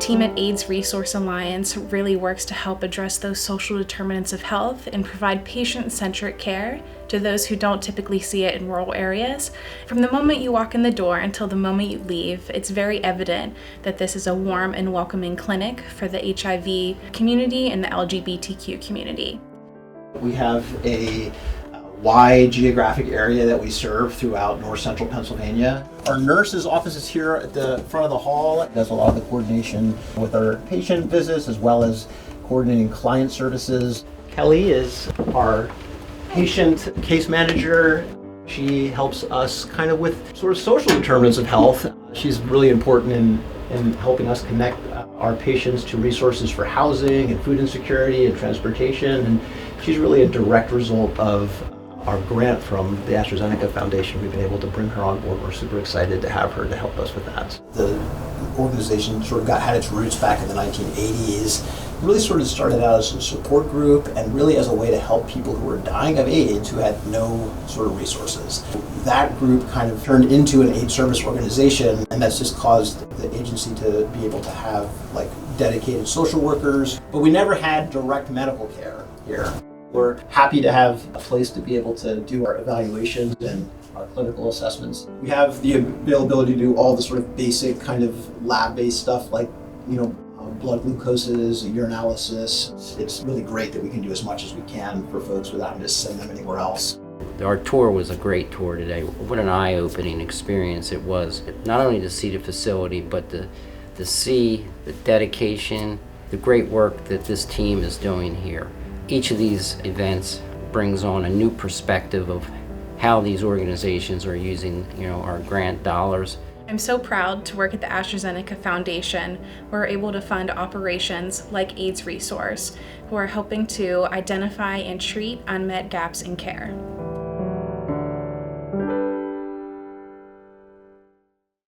team at AIDS Resource Alliance really works to help address those social determinants of health and provide patient-centric care to those who don't typically see it in rural areas. From the moment you walk in the door until the moment you leave, it's very evident that this is a warm and welcoming clinic for the HIV community and the LGBTQ community. We have a wide geographic area that we serve throughout north central Pennsylvania. Our nurse's office is here at the front of the hall. It does a lot of the coordination with our patient visits as well as coordinating client services. Kelly is our patient case manager. She helps us kind of with sort of social determinants of health. She's really important in helping us connect our patients to resources for housing and food insecurity and transportation. And she's really a direct result of our grant from the AstraZeneca Foundation. We've been able to bring her on board. We're super excited to have her to help us with that. The organization sort of had its roots back in the 1980s. Really sort of started out as a support group and really as a way to help people who were dying of AIDS who had no sort of resources. That group kind of turned into an AIDS service organization, and that's just caused the agency to be able to have like dedicated social workers, but we never had direct medical care here. We're happy to have a place to be able to do our evaluations and our clinical assessments. We have the availability to do all the sort of basic kind of lab-based stuff like, blood glucoses, urinalysis. It's really great that we can do as much as we can for folks without having to send them anywhere else. Our tour was a great tour today. What an eye-opening experience it was. Not only to see the facility, but to see the dedication, the great work that this team is doing here. Each of these events brings on a new perspective of how these organizations are using, our grant dollars. I'm so proud to work at the AstraZeneca Foundation. We're able to fund operations like AIDS Resource, who are helping to identify and treat unmet gaps in care.